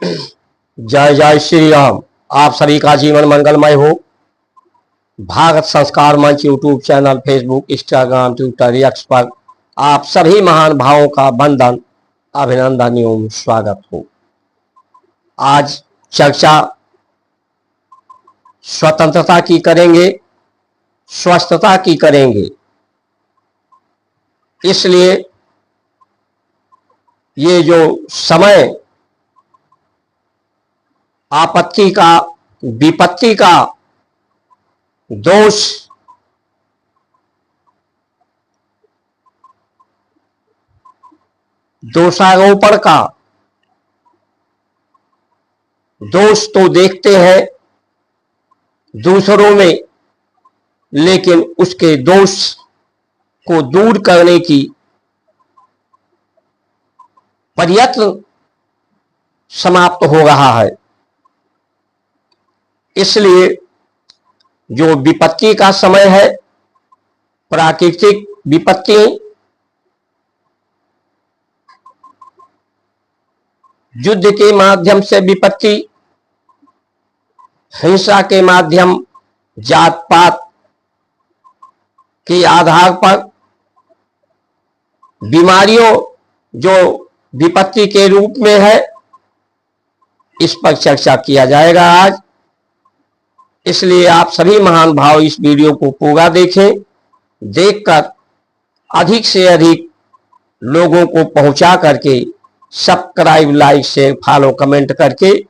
जय जय श्री राम। आप सभी का जीवन मंगलमय हो। भारत संस्कार मंच YouTube channel, Facebook, Instagram, Twitter, x पर आप सभी महान भावों का वंदन, अभिनंदन एवं स्वागत हो। आज चर्चा स्वतंत्रता की करेंगे, स्वस्थता की करेंगे। इसलिए ये जो समय आपत्ति का, विपत्ति का, दोष, दोषारोपण का, दोष तो देखते हैं दूसरों में, लेकिन उसके दोष को दूर करने की प्रयत्न समाप्त हो रहा है। इसलिए जो विपत्ति का समय है, प्राकृतिक विपत्ति, युद्ध के माध्यम से विपत्ति, हिंसा के माध्यम, जात पात के आधार पर, बीमारियों जो विपत्ति के रूप में है, इस पर चर्चा किया जाएगा आज। इसलिए आप सभी महान भाव इस वीडियो को पूरा देखें। देखकर अधिक से अधिक लोगों को पहुंचा करके subscribe, like, share, follow, comment करके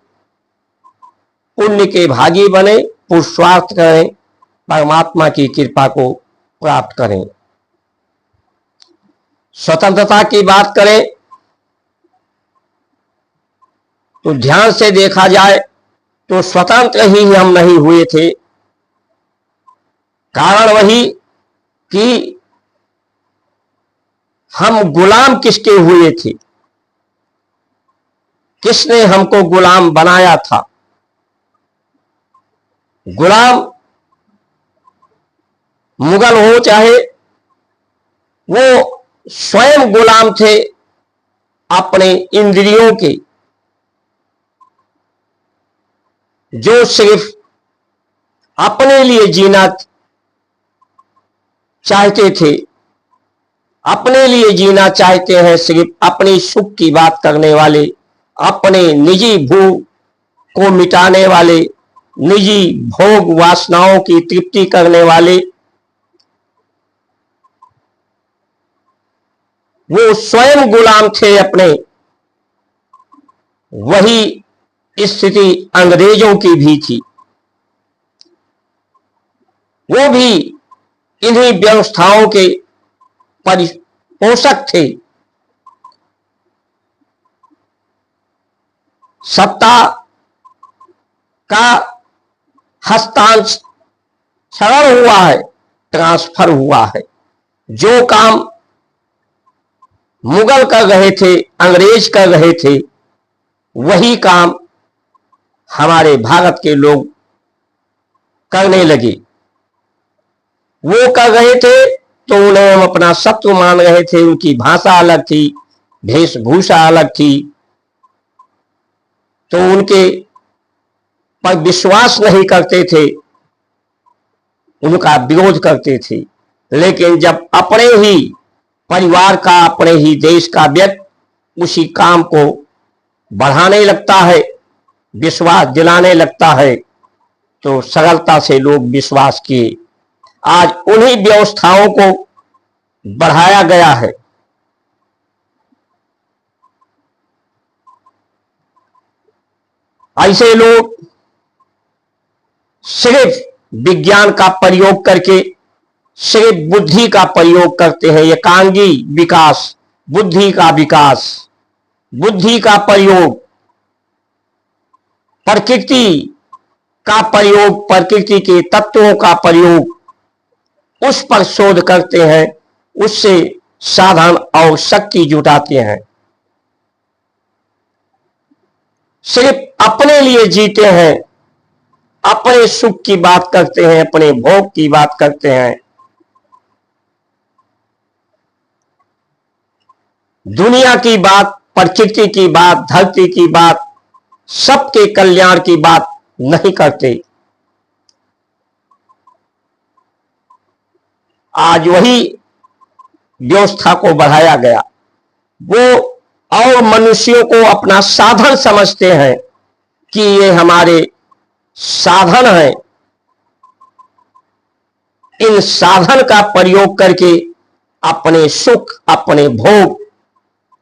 पुण्य के भागी बने, पुरुषार्थ करें, परमात्मा की कृपा को प्राप्त करें। स्वतंत्रता की बात करें तो ध्यान से देखा जाए तो स्वतंत्र ही हम नहीं हुए थे। कारण वही कि हम गुलाम किसके हुए थे, किसने हमको गुलाम बनाया था। गुलाम मुगल हो चाहे, वो स्वयं गुलाम थे अपने इंद्रियों के, जो सिर्फ अपने लिए जीना चाहते थे, अपने लिए जीना चाहते हैं, सिर्फ अपने सुख की बात करने वाले, अपने निजी भूख को मिटाने वाले, निजी भोग वासनाओं की तृप्ति करने वाले, वो स्वयं गुलाम थे अपने। वही स्थिति अंग्रेजों की भी थी। वो भी इन्हीं व्यवस्थाओं के परिपोषक थे। सत्ता का हस्तांतरण हुआ है, ट्रांसफर हुआ है। जो काम मुगल कर रहे थे, अंग्रेज कर रहे थे, वही काम हमारे भारत के लोग करने लगे। वो कर रहे थे तो उन्हें हम अपना शत्रु मान रहे थे। उनकी भाषा अलग थी, वेशभूषा अलग थी, तो उनके पर विश्वास नहीं करते थे, उनका विरोध करते थे। लेकिन जब अपने ही परिवार का, अपने ही देश का व्यक्ति उसी काम को बढ़ाने लगता है, विश्वास दिलाने लगता है, तो सरलता से लोग विश्वास किए। आज उन्हीं व्यवस्थाओं को बढ़ाया गया है। ऐसे लोग सिर्फ विज्ञान का प्रयोग करके, सिर्फ बुद्धि का प्रयोग करते हैं। एकांगी विकास, बुद्धि का विकास, बुद्धि का प्रयोग, प्रकृति का प्रयोग, प्रकृति के तत्वों का प्रयोग, उस पर शोध करते हैं, उससे साधन और शक्ति जुटाते हैं। सिर्फ अपने लिए जीते हैं, अपने सुख की बात करते हैं, अपने भोग की बात करते हैं। दुनिया की बात, प्रकृति की बात, धरती की बात, सबके कल्याण की बात नहीं करते। आज वही व्यवस्था को बढ़ाया गया। वो और मनुष्यों को अपना साधन समझते हैं कि ये हमारे साधन हैं। इन साधन का प्रयोग करके अपने सुख, अपने भोग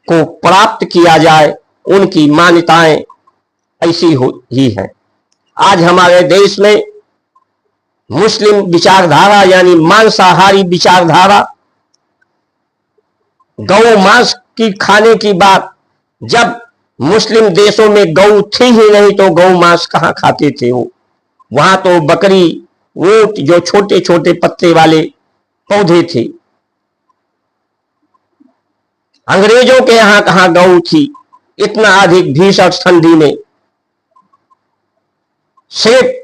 को प्राप्त किया जाए, उनकी मान्यताएं ऐसी ही हैं। आज हमारे देश में मुस्लिम विचारधारा यानी मांसाहारी विचारधारा, गौ मांस की खाने की बात, जब मुस्लिम देशों में गौ थी ही नहीं तो गौ मांस कहां खाते थे वो। वहां तो बकरी, ऊंट, जो छोटे छोटे पत्ते वाले पौधे थे। अंग्रेजों के यहां कहां गौ थी इतना अधिक भीषण ठंडी में। सिर्फ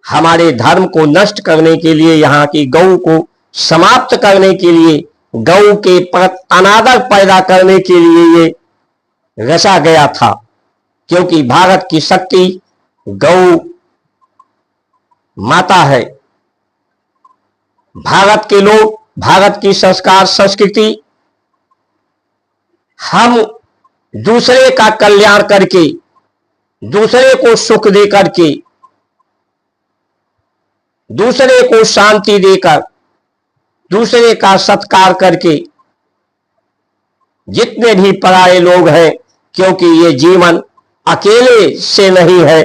हमारे धर्म को नष्ट करने के लिए, यहाँ की गौ को समाप्त करने के लिए, गौ के प्रति अनादर पैदा करने के लिए ये रचा गया था। क्योंकि भारत की शक्ति गौ माता है। भारत के लोग, भारत की संस्कार संस्कृति, हम दूसरे का कल्याण करके, दूसरे को सुख दे करके, दूसरे को शांति देकर, दूसरे का सत्कार करके, जितने भी पराये लोग हैं, क्योंकि ये जीवन अकेले से नहीं है,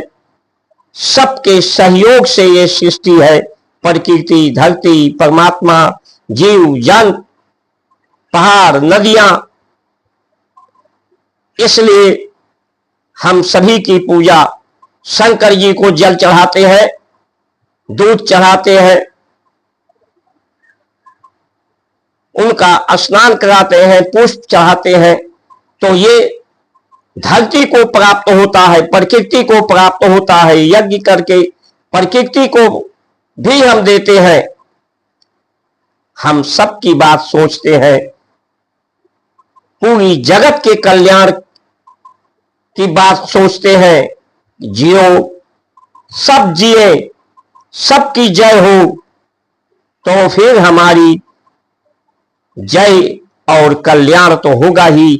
सबके सहयोग से ये सृष्टि है। प्रकृति, धरती, परमात्मा, जीव जंतु, पहाड़, नदियां, इसलिए हम सभी की पूजा, शंकर जी को जल चढ़ाते हैं, दूध चढ़ाते हैं, उनका स्नान कराते हैं, पुष्प चढ़ाते हैं, तो ये धरती को प्राप्त होता है, प्रकृति को प्राप्त होता है। यज्ञ करके प्रकृति को भी हम देते हैं। हम सबकी बात सोचते हैं, पूरी जगत के कल्याण की बात सोचते हैं। जियो, सब जिए, सबकी जय हो, तो फिर हमारी जय और कल्याण तो होगा ही।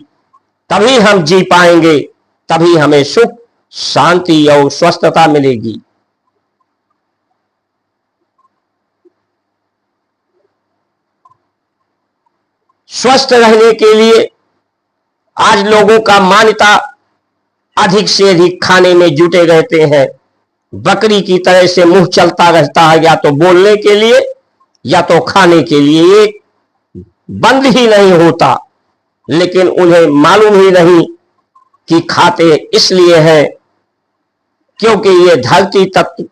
तभी हम जी पाएंगे, तभी हमें सुख, शांति और स्वस्थता मिलेगी। स्वस्थ रहने के लिए आज लोगों का मान्यता अधिक से अधिक खाने में जुटे रहते हैं। बकरी की तरह से मुंह चलता रहता है, या तो बोलने के लिए या तो खाने के लिए, एक बंद ही नहीं होता। लेकिन उन्हें मालूम ही नहीं कि खाते इसलिए हैं क्योंकि ये धरती तत्व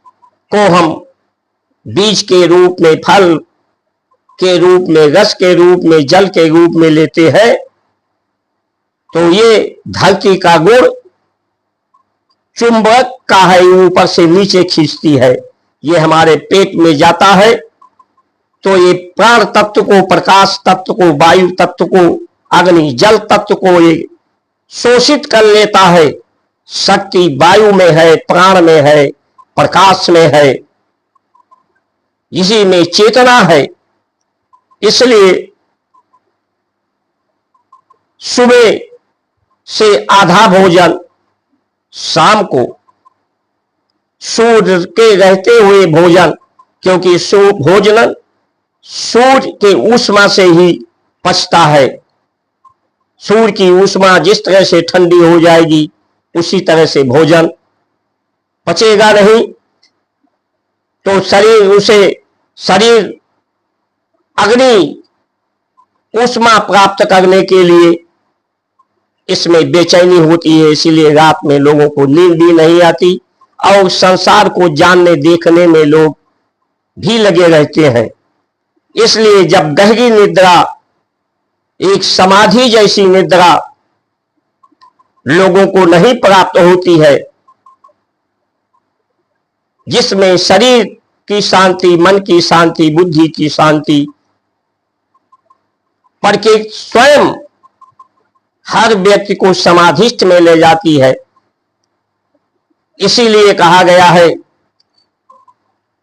को हम बीज के रूप में, फल के रूप में, रस के रूप में, जल के रूप में लेते हैं। तो ये धरती का गुण चुंबक का है, ऊपर से नीचे खींचती है। ये हमारे पेट में जाता है तो ये प्राण तत्व को, प्रकाश तत्व को, वायु तत्व को, अग्नि जल तत्व को ये शोषित कर लेता है। शक्ति वायु में है, प्राण में है, प्रकाश में है, इसी में चेतना है। इसलिए सुबह से आधा भोजन, शाम को सूर्य के रहते हुए भोजन, क्योंकि भोजन सूर्य के ऊष्मा से ही पचता है। सूर्य की ऊष्मा जिस तरह से ठंडी हो जाएगी, उसी तरह से भोजन पचेगा नहीं। तो शरीर अग्नि ऊष्मा प्राप्त करने के लिए इसमें बेचैनी होती है। इसीलिए रात में लोगों को नींद भी नहीं आती और संसार को जानने देखने में लोग भी लगे रहते हैं। इसलिए जब गहरी निद्रा, एक समाधि जैसी निद्रा लोगों को नहीं प्राप्त होती है, जिसमें शरीर की शांति, मन की शांति, बुद्धि की शांति, प्रकृति स्वयं हर व्यक्ति को समाधिस्थ में ले जाती है, इसीलिए कहा गया है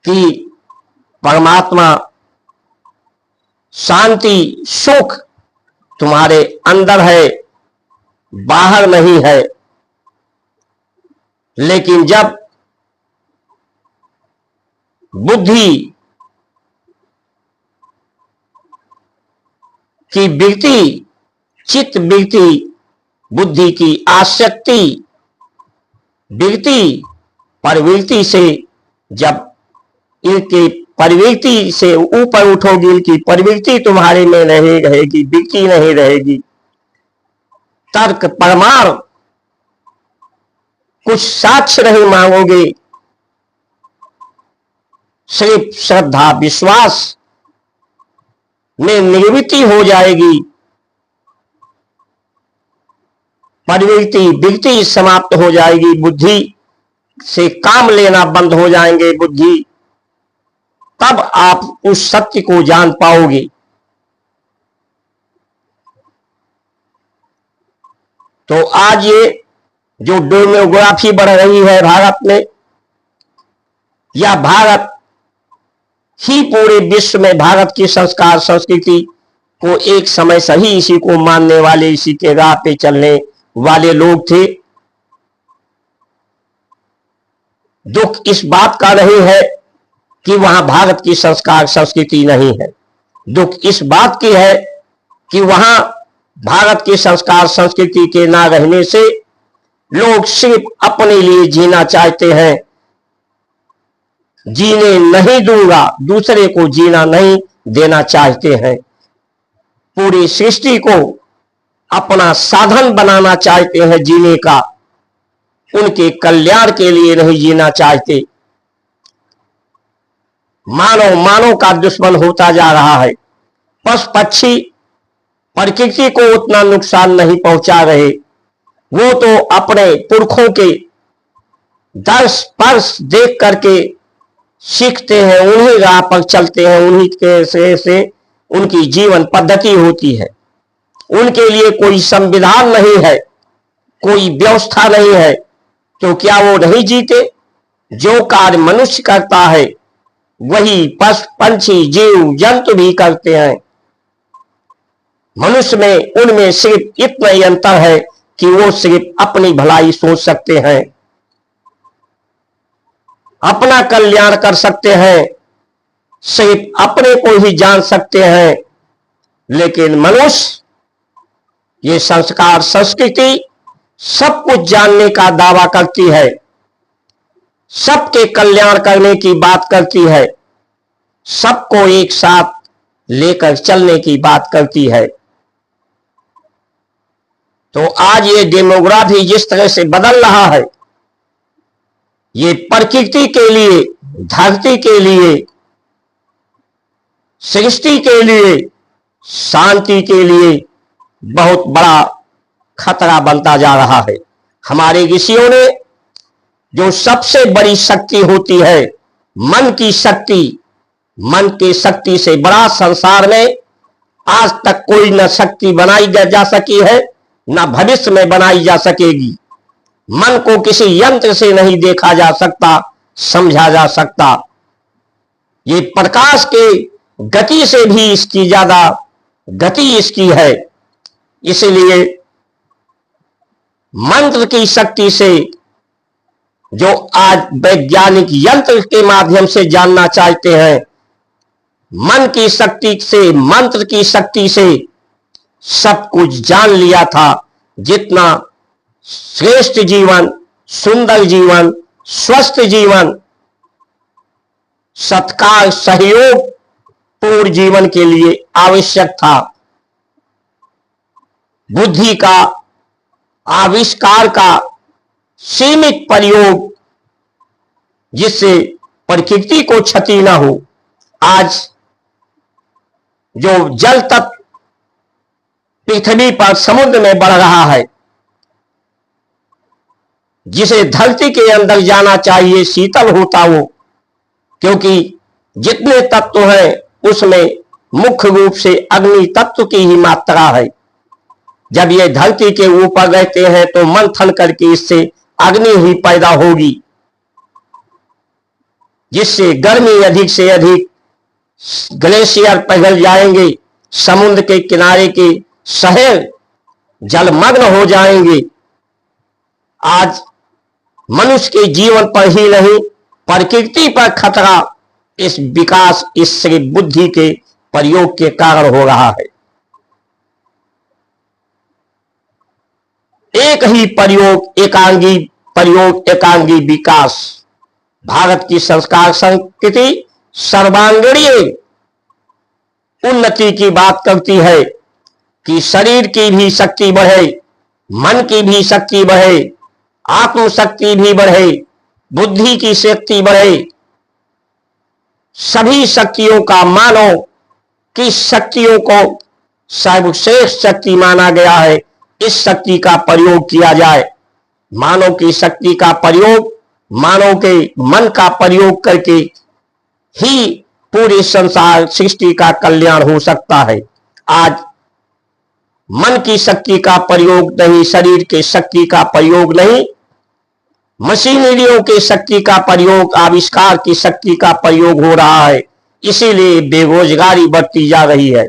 कि परमात्मा शांति सुख तुम्हारे अंदर है, बाहर नहीं है। लेकिन जब बुद्धि की वृत्ति, चित्त वृत्ति, बुद्धि की आसक्ति वृत्ति प्रवृत्ति से जब इनके प्रवृत्ति से ऊपर उठोगी, इनकी प्रवृत्ति तुम्हारे में नहीं रहेगी, वृत्ति नहीं रहेगी, तर्क परमार कुछ साक्ष्य नहीं मांगोगे, सिर्फ श्रद्धा विश्वास में निवृत्ति हो जाएगी, प्रवृत्ति वृत्ति समाप्त हो जाएगी, बुद्धि से काम लेना बंद हो जाएंगे बुद्धि, तब आप उस सत्य को जान पाओगे। तो आज ये जो डेमोग्राफी बढ़ रही है भारत में, या भारत ही पूरे विश्व में भारत की संस्कार संस्कृति को एक समय सही इसी को मानने वाले, इसी के राह पे चलने वाले लोग थे। दुख इस बात का नहीं है कि वहां भारत की संस्कार संस्कृति नहीं है, दुख इस बात की है कि वहां भारत की संस्कार संस्कृति के ना रहने से लोग सिर्फ अपने लिए जीना चाहते हैं। जीने नहीं दूंगा, दूसरे को जीना नहीं देना चाहते हैं। पूरी सृष्टि को अपना साधन बनाना चाहते हैं जीने का, उनके कल्याण के लिए नहीं जीना चाहते। मानव मानव का दुश्मन होता जा रहा है। पशु पक्षी प्रकृति को उतना नुकसान नहीं पहुंचा रहे, वो तो अपने पुरखों के दर्श स्पर्श देख करके सीखते हैं, उन्हीं राह पर चलते हैं, उन्हीं के से उनकी जीवन पद्धति होती है। उनके लिए कोई संविधान नहीं है, कोई व्यवस्था नहीं है, तो क्या वो नहीं जीते? जो कार्य मनुष्य करता है वही पशु पंछी जीव जंतु भी करते हैं। मनुष्य में उनमें सिर्फ इतना ही अंतर है कि वो सिर्फ अपनी भलाई सोच सकते हैं, अपना कल्याण कर सकते हैं, सिर्फ अपने को ही जान सकते हैं। लेकिन मनुष्य ये संस्कार संस्कृति सब कुछ जानने का दावा करती है, सबके कल्याण करने की बात करती है, सबको एक साथ लेकर चलने की बात करती है। तो आज ये डेमोग्राफी जिस तरह से बदल रहा है, ये प्रकृति के लिए, धरती के लिए, सृष्टि के लिए, शांति के लिए बहुत बड़ा खतरा बनता जा रहा है। हमारे ऋषियों ने जो सबसे बड़ी शक्ति होती है मन की शक्ति, मन की शक्ति से बड़ा संसार में आज तक कोई न शक्ति बनाई जा सकी है, न भविष्य में बनाई जा सकेगी। मन को किसी यंत्र से नहीं देखा जा सकता, समझा जा सकता। ये प्रकाश के गति से भी इसकी ज्यादा गति इसकी है। इसलिए मंत्र की शक्ति से जो आज वैज्ञानिक यंत्र के माध्यम से जानना चाहते हैं, मन की शक्ति से, मंत्र की शक्ति से सब कुछ जान लिया था। जितना श्रेष्ठ जीवन, सुंदर जीवन, स्वस्थ जीवन, सत्कार सहयोग पूर्ण जीवन के लिए आवश्यक था, बुद्धि का आविष्कार का सीमित प्रयोग जिससे प्रकृति को क्षति न हो। आज जो जल तत्व पृथ्वी पर समुद्र में बढ़ रहा है, जिसे धरती के अंदर जाना चाहिए शीतल होता वो, क्योंकि जितने तत्व हैं उसमें मुख्य रूप से अग्नि तत्व की ही मात्रा है। जब ये धरती के ऊपर रहते हैं तो मंथन करके इससे अग्नि ही पैदा होगी। जिससे गर्मी अधिक से अधिक, ग्लेशियर पिघल जाएंगे, समुद्र के किनारे के शहर जलमग्न हो जाएंगे। आज मनुष्य के जीवन पर ही नहीं, प्रकृति पर खतरा इस विकास, इस सिर्फ बुद्धि के प्रयोग के कारण हो रहा है। एक ही प्रयोग, एकांगी विकास। भारत की संस्कार संस्कृति सर्वांगीण उन्नति की बात करती है कि शरीर की भी शक्ति बढ़े, मन की भी शक्ति बढ़े, आत्म शक्ति भी बढ़े, बुद्धि की शक्ति बढ़े। सभी शक्तियों का, मानव की शक्तियों को सर्वश्रेष्ठ शक्ति माना गया है। इस शक्ति का प्रयोग किया जाए। मानव की शक्ति का प्रयोग, मानव के मन का प्रयोग करके ही पूरे संसार सृष्टि का कल्याण हो सकता है। आज मन की शक्ति का प्रयोग नहीं, शरीर के शक्ति का प्रयोग नहीं, मशीनरियों के शक्ति का प्रयोग, आविष्कार की शक्ति का प्रयोग हो रहा है। इसीलिए बेरोजगारी बढ़ती जा रही है।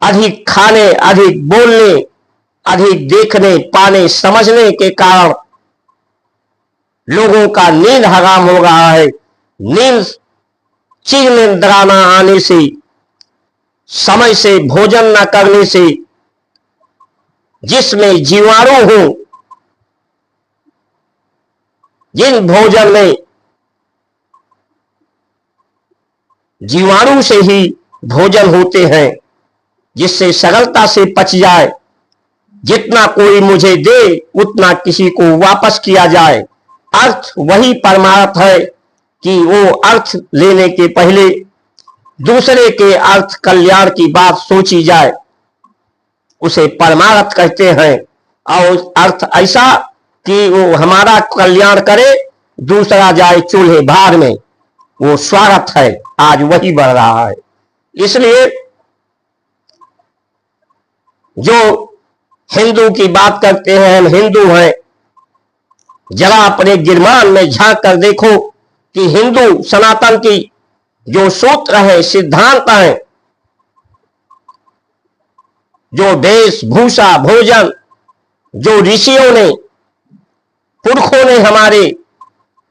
अधिक खाने, अधिक बोलने, अधिक देखने, पाने, समझने के कारण लोगों का नींद हराम हो रहा है। नींद चिरनिद्राना आने से, समय से भोजन न करने से, जिसमें जीवाणु हो, जिन भोजन में जीवाणु से ही भोजन होते हैं, जिससे सरलता से पच जाए, जितना कोई मुझे दे उतना किसी को वापस किया जाए। अर्थ वही परमार्थ है कि वो अर्थ लेने के पहले दूसरे के अर्थ कल्याण की बात सोची जाए, उसे परमार्थ कहते हैं। और अर्थ ऐसा कि वो हमारा कल्याण करे, दूसरा जाए चूल्हे भार में, वो स्वार्थ है। आज वही बढ़ रहा है। इसलिए जो हिंदू की बात करते हैं, हम हिंदू हैं, जरा अपने गिरमान में झांक कर देखो कि हिंदू सनातन की जो सूत्र है, सिद्धांत है, जो वेशभूषा, भोजन, जो ऋषियों ने, पुरखों ने हमारे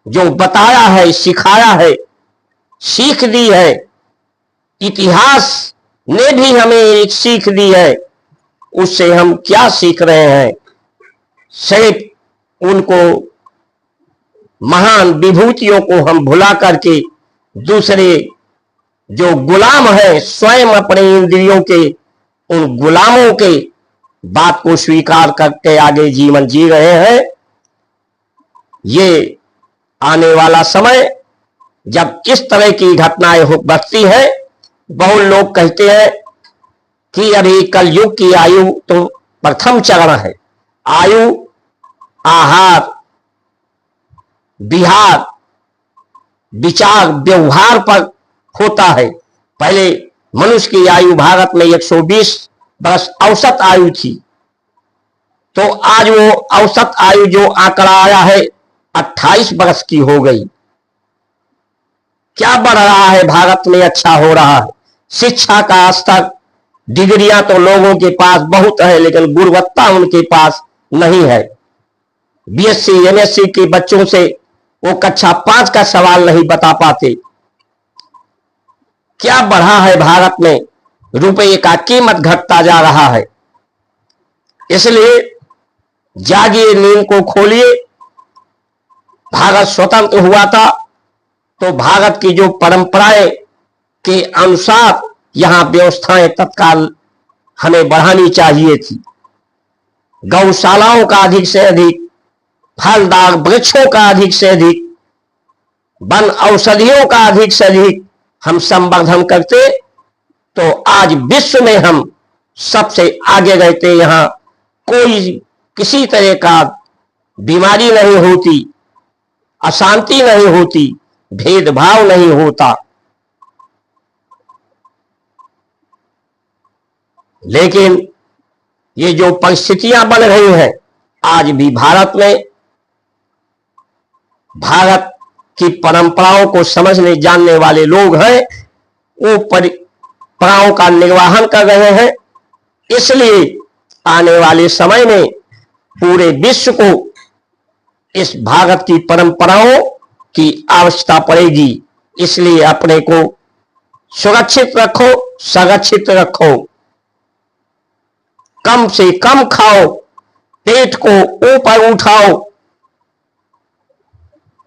जो बताया है, सिखाया है, सीख दी है, इतिहास ने भी हमें एक सीख दी है, उससे हम क्या सीख रहे हैं? सिर्फ उनको महान विभूतियों को हम भुला करके दूसरे जो गुलाम है, स्वयं अपने इंद्रियों के उन गुलामों के बात को स्वीकार करके आगे जीवन जी रहे हैं। ये आने वाला समय जब इस तरह की घटनाएं बढ़ती है, बहुत लोग कहते हैं कि अभी कलयुग की आयु तो प्रथम चरण है। आयु आहार, विहार, विचार, व्यवहार पर होता है। पहले मनुष्य की आयु भारत में 120 वर्ष औसत आयु थी, तो आज वो औसत आयु जो आंकड़ा आया है 28 वर्ष की हो गई। क्या बढ़ रहा है भारत में? अच्छा हो रहा है। शिक्षा का स्तर, डिग्रियां तो लोगों के पास बहुत है, लेकिन गुणवत्ता उनके पास नहीं है। बीएससी एमएससी के बच्चों से वो कक्षा 5 का सवाल नहीं बता पाते। क्या बढ़ा है भारत में? रुपये का कीमत घटता जा रहा है। इसलिए जागिए, नींद को खोलिए। भारत स्वतंत्र हुआ था तो भारत की जो परंपराएं के अनुसार यहां व्यवस्थाएं तत्काल हमें बढ़ानी चाहिए थी। गौशालाओं का अधिक से अधिक, फलदार वृक्षों का अधिक से अधिक, वन औषधियों का अधिक से अधिक हम संवर्धन करते तो आज विश्व में हम सबसे आगे रहते। यहां कोई किसी तरह का बीमारी नहीं होती, अशांति नहीं होती, भेदभाव नहीं होता। लेकिन ये जो परिस्थितियां बन रही हैं आज भी भारत में, भारत की परंपराओं को समझने जानने वाले लोग हैं, वो परंपराओं का निर्वहन कर रहे हैं। इसलिए आने वाले समय में पूरे विश्व को इस भारत की परंपराओं की आवश्यकता पड़ेगी। इसलिए अपने को सुरक्षित रखो, संरक्षित रखो, कम से कम खाओ, पेट को ऊपर उठाओ,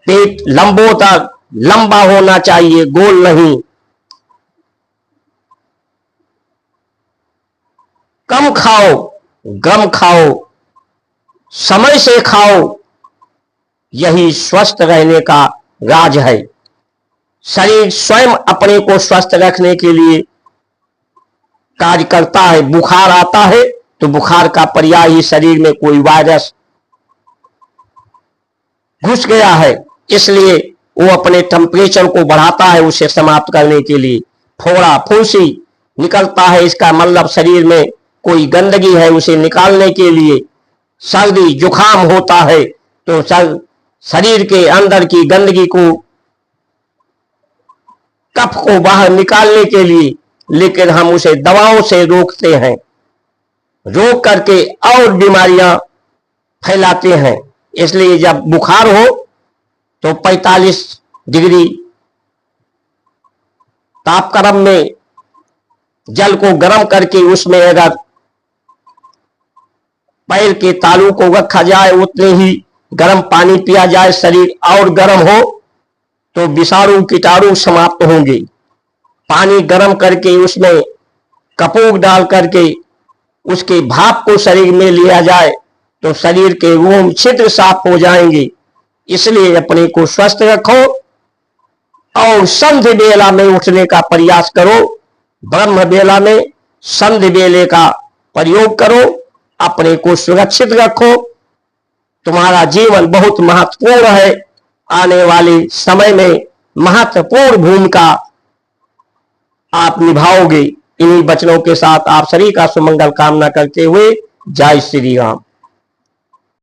पेट लंबोदर लंबा होना चाहिए, गोल नहीं। कम खाओ, गम खाओ, समय से खाओ, यही स्वस्थ रहने का राज है। शरीर स्वयं अपने को स्वस्थ रखने के लिए कार्य करता है। बुखार आता है तो बुखार का पर्याय ही शरीर में कोई वायरस घुस गया है, इसलिए वो अपने टेम्परेचर को बढ़ाता है उसे समाप्त करने के लिए। फोड़ा फुंसी निकलता है, इसका मतलब शरीर में कोई गंदगी है, उसे निकालने के लिए। सर्दी जुकाम होता है तो शरीर के अंदर की गंदगी को, कफ को बाहर निकालने के लिए, लेकिन हम उसे दवाओं से रोकते हैं, रोक करके और बीमारियां फैलाते हैं। इसलिए जब बुखार हो तो 45 डिग्री तापक्रम में जल को गर्म करके उसमें अगर पैर के तालू को रखा जाए, उतने ही गर्म पानी पिया जाए, शरीर और गर्म हो तो विषाणु कीटाणु समाप्त होंगे। पानी गर्म करके उसमें कपूर डाल करके उसके भाप को शरीर में लिया जाए तो शरीर के रोम छिद्र साफ हो जाएंगे। इसलिए अपने को स्वस्थ रखो और संध्या बेला में उठने का प्रयास करो। ब्रह्म बेला में संध्या बेले का प्रयोग करो, अपने को सुरक्षित रखो। तुम्हारा जीवन बहुत महत्वपूर्ण है, आने वाले समय में महत्वपूर्ण भूमिका आप निभाओगे। इन्हीं वचनों के साथ आप सभी का सुमंगल कामना करते हुए जय श्री राम।